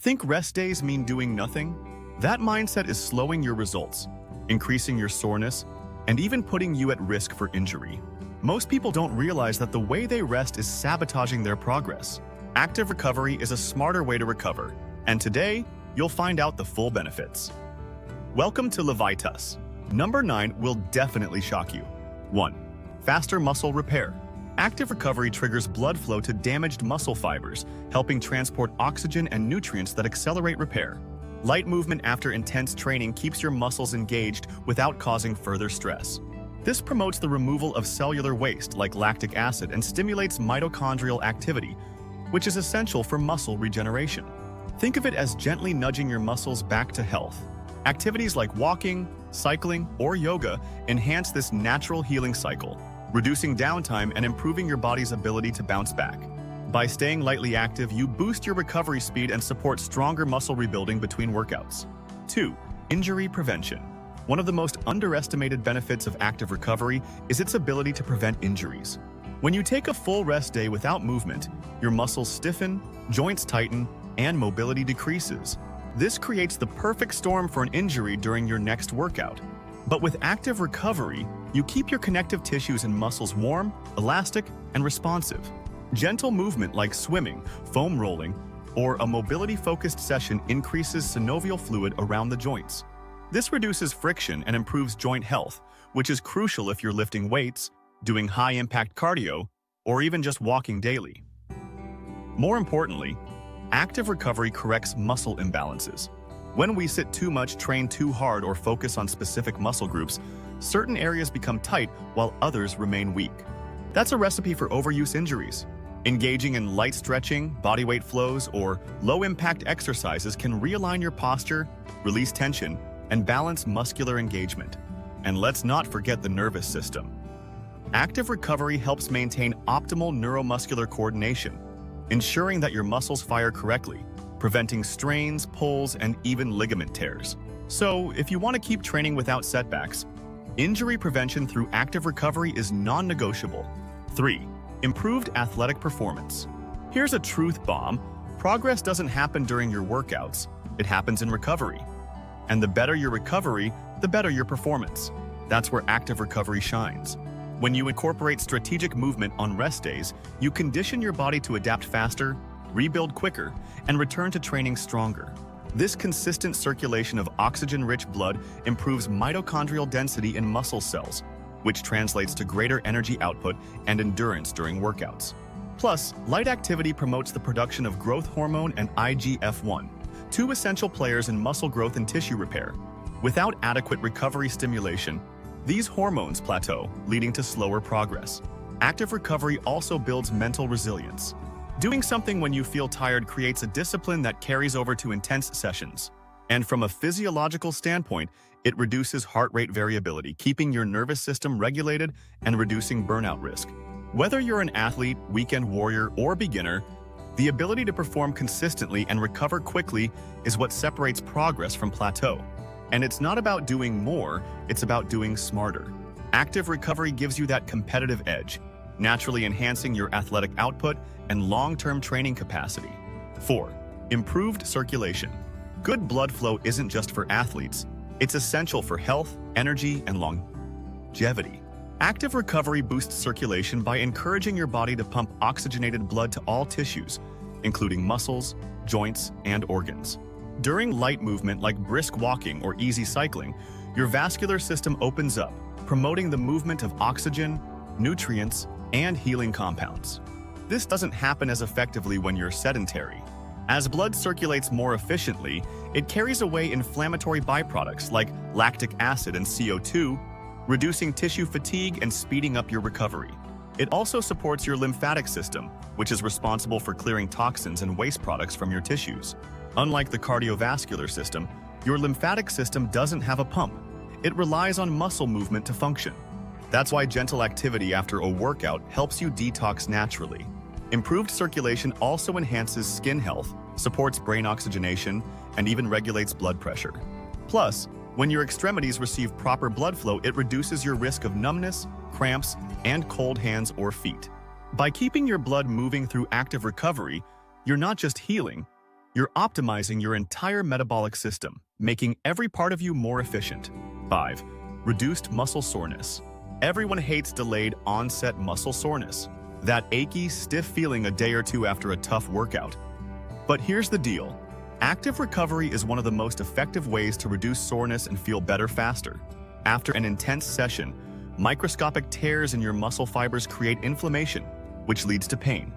Think rest days mean doing nothing? That mindset is slowing your results, increasing your soreness, and even putting you at risk for injury. Most people don't realize that the way they rest is sabotaging their progress. Active recovery is a smarter way to recover, and today, you'll find out the full benefits. Welcome to Levitas. Number 9 will definitely shock you. 1. Faster muscle repair. Active recovery triggers blood flow to damaged muscle fibers, helping transport oxygen and nutrients that accelerate repair. Light movement after intense training keeps your muscles engaged without causing further stress. This promotes the removal of cellular waste like lactic acid and stimulates mitochondrial activity, which is essential for muscle regeneration. Think of it as gently nudging your muscles back to health. Activities like walking, cycling, or yoga enhance this natural healing cycle, reducing downtime and improving your body's ability to bounce back. By staying lightly active, you boost your recovery speed and support stronger muscle rebuilding between workouts. 2. Injury prevention. One of the most underestimated benefits of active recovery is its ability to prevent injuries. When you take a full rest day without movement, your muscles stiffen, joints tighten, and mobility decreases. This creates the perfect storm for an injury during your next workout. But with active recovery, you keep your connective tissues and muscles warm, elastic, and responsive. Gentle movement like swimming, foam rolling, or a mobility-focused session increases synovial fluid around the joints. This reduces friction and improves joint health, which is crucial if you're lifting weights, doing high-impact cardio, or even just walking daily. More importantly, active recovery corrects muscle imbalances. When we sit too much, train too hard, or focus on specific muscle groups, certain areas become tight while others remain weak. That's a recipe for overuse injuries. Engaging in light stretching, bodyweight flows, or low-impact exercises can realign your posture, release tension, and balance muscular engagement. And let's not forget the nervous system. Active recovery helps maintain optimal neuromuscular coordination, ensuring that your muscles fire correctly, preventing strains, pulls, and even ligament tears. So, if you want to keep training without setbacks, injury prevention through active recovery is non-negotiable. 3. Improved athletic performance. Here's a truth bomb. Progress doesn't happen during your workouts. It happens in recovery. And the better your recovery, the better your performance. That's where active recovery shines. When you incorporate strategic movement on rest days, you condition your body to adapt faster, rebuild quicker, and return to training stronger. This consistent circulation of oxygen-rich blood improves mitochondrial density in muscle cells, which translates to greater energy output and endurance during workouts. Plus, light activity promotes the production of growth hormone and IGF-1, two essential players in muscle growth and tissue repair. Without adequate recovery stimulation, these hormones plateau, leading to slower progress. Active recovery also builds mental resilience. Doing something when you feel tired creates a discipline that carries over to intense sessions. And from a physiological standpoint, it reduces heart rate variability, keeping your nervous system regulated and reducing burnout risk. Whether you're an athlete, weekend warrior, or beginner, the ability to perform consistently and recover quickly is what separates progress from plateau. And it's not about doing more, it's about doing smarter. Active recovery gives you that competitive edge, naturally enhancing your athletic output and long-term training capacity. 4. Improved circulation. Good blood flow isn't just for athletes, it's essential for health, energy, and longevity. Active recovery boosts circulation by encouraging your body to pump oxygenated blood to all tissues, including muscles, joints, and organs. During light movement like brisk walking or easy cycling, your vascular system opens up, promoting the movement of oxygen, nutrients, and healing compounds. This doesn't happen as effectively when you're sedentary. As blood circulates more efficiently, it carries away inflammatory byproducts like lactic acid and CO2, reducing tissue fatigue and speeding up your recovery. It also supports your lymphatic system, which is responsible for clearing toxins and waste products from your tissues. Unlike the cardiovascular system, your lymphatic system doesn't have a pump. It relies on muscle movement to function. That's why gentle activity after a workout helps you detox naturally. Improved circulation also enhances skin health, supports brain oxygenation, and even regulates blood pressure. Plus, when your extremities receive proper blood flow, it reduces your risk of numbness, cramps, and cold hands or feet. By keeping your blood moving through active recovery, you're not just healing, You're optimizing your entire metabolic system, making every part of you more efficient. 5. Reduced muscle soreness. Everyone hates delayed onset muscle soreness, that achy, stiff feeling a day or two after a tough workout. But here's the deal. Active recovery is one of the most effective ways to reduce soreness and feel better faster. After an intense session, microscopic tears in your muscle fibers create inflammation, which leads to pain.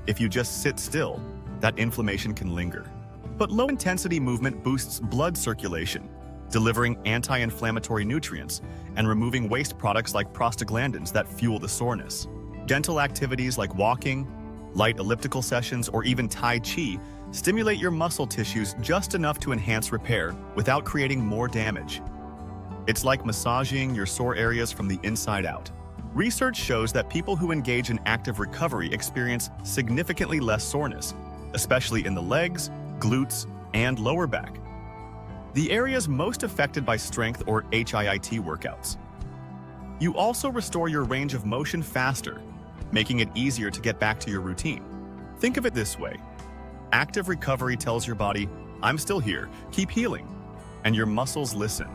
If you just sit still, that inflammation can linger. But low-intensity movement boosts blood circulation, delivering anti-inflammatory nutrients and removing waste products like prostaglandins that fuel the soreness. Gentle activities like walking, light elliptical sessions, or even Tai Chi stimulate your muscle tissues just enough to enhance repair without creating more damage. It's like massaging your sore areas from the inside out. Research shows that people who engage in active recovery experience significantly less soreness, especially in the legs, glutes, and lower back, the areas most affected by strength or HIIT workouts. You also restore your range of motion faster, making it easier to get back to your routine. Think of it this way. Active recovery tells your body, I'm still here, keep healing, and your muscles listen.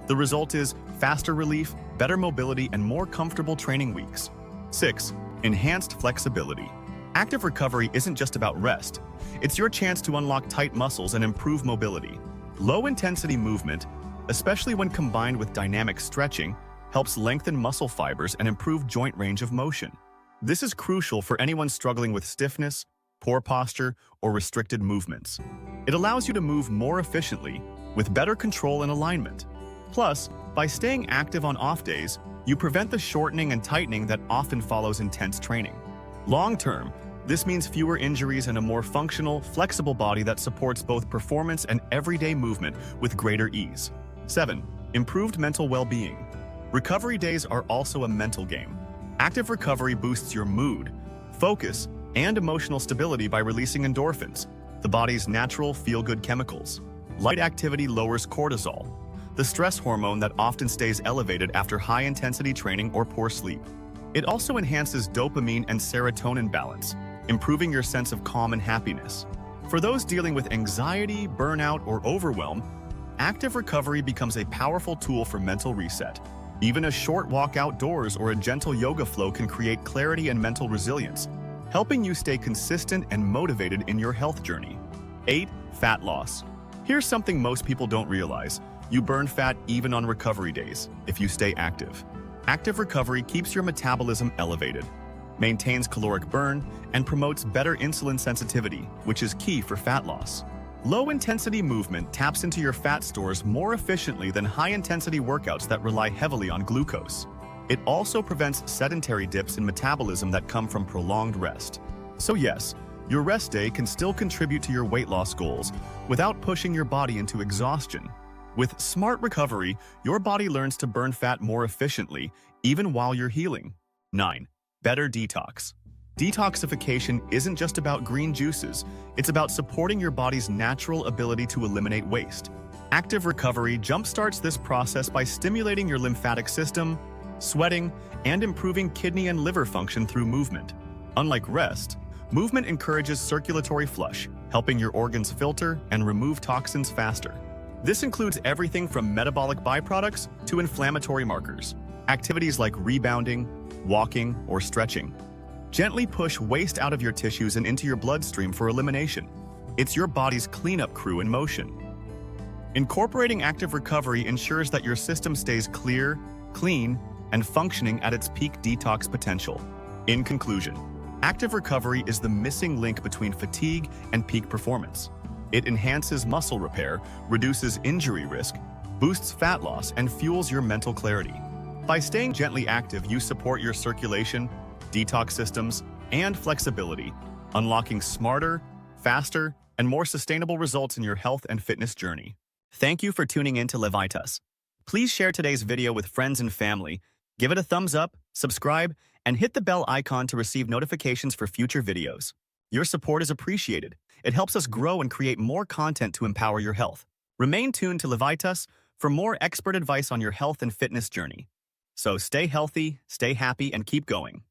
The result is faster relief, better mobility, and more comfortable training weeks. 6. Enhanced flexibility. Active recovery isn't just about rest. It's your chance to unlock tight muscles and improve mobility. Low-intensity movement, especially when combined with dynamic stretching, helps lengthen muscle fibers and improve joint range of motion. This is crucial for anyone struggling with stiffness, poor posture, or restricted movements. It allows you to move more efficiently, with better control and alignment. Plus, by staying active on off days, you prevent the shortening and tightening that often follows intense training. Long-term, this means fewer injuries and a more functional, flexible body that supports both performance and everyday movement with greater ease. 7. Improved mental well-being. Recovery days are also a mental game. Active recovery boosts your mood, focus, and emotional stability by releasing endorphins, the body's natural feel-good chemicals. Light activity lowers cortisol, the stress hormone that often stays elevated after high-intensity training or poor sleep. It also enhances dopamine and serotonin balance, improving your sense of calm and happiness. For those dealing with anxiety, burnout, or overwhelm, active recovery becomes a powerful tool for mental reset. Even a short walk outdoors or a gentle yoga flow can create clarity and mental resilience, helping you stay consistent and motivated in your health journey. 8. Fat loss. Here's something most people don't realize. You burn fat even on recovery days if you stay active. Active recovery keeps your metabolism elevated, maintains caloric burn, and promotes better insulin sensitivity, which is key for fat loss. Low-intensity movement taps into your fat stores more efficiently than high-intensity workouts that rely heavily on glucose. It also prevents sedentary dips in metabolism that come from prolonged rest. So yes, your rest day can still contribute to your weight loss goals without pushing your body into exhaustion. With smart recovery, your body learns to burn fat more efficiently, even while you're healing. 9. Better detox. Detoxification isn't just about green juices, it's about supporting your body's natural ability to eliminate waste. Active recovery jumpstarts this process by stimulating your lymphatic system, sweating, and improving kidney and liver function through movement. Unlike rest, movement encourages circulatory flush, helping your organs filter and remove toxins faster. This includes everything from metabolic byproducts to inflammatory markers. Activities like rebounding, walking, or stretching gently push waste out of your tissues and into your bloodstream for elimination. It's your body's cleanup crew in motion. Incorporating active recovery ensures that your system stays clear, clean, and functioning at its peak detox potential. In conclusion, active recovery is the missing link between fatigue and peak performance. It enhances muscle repair, reduces injury risk, boosts fat loss, and fuels your mental clarity. By staying gently active, you support your circulation, detox systems, and flexibility, unlocking smarter, faster, and more sustainable results in your health and fitness journey. Thank you for tuning in to Levitas. Please share today's video with friends and family, give it a thumbs up, subscribe, and hit the bell icon to receive notifications for future videos. Your support is appreciated. It helps us grow and create more content to empower your health. Remain tuned to Levitas for more expert advice on your health and fitness journey. So stay healthy, stay happy, and keep going.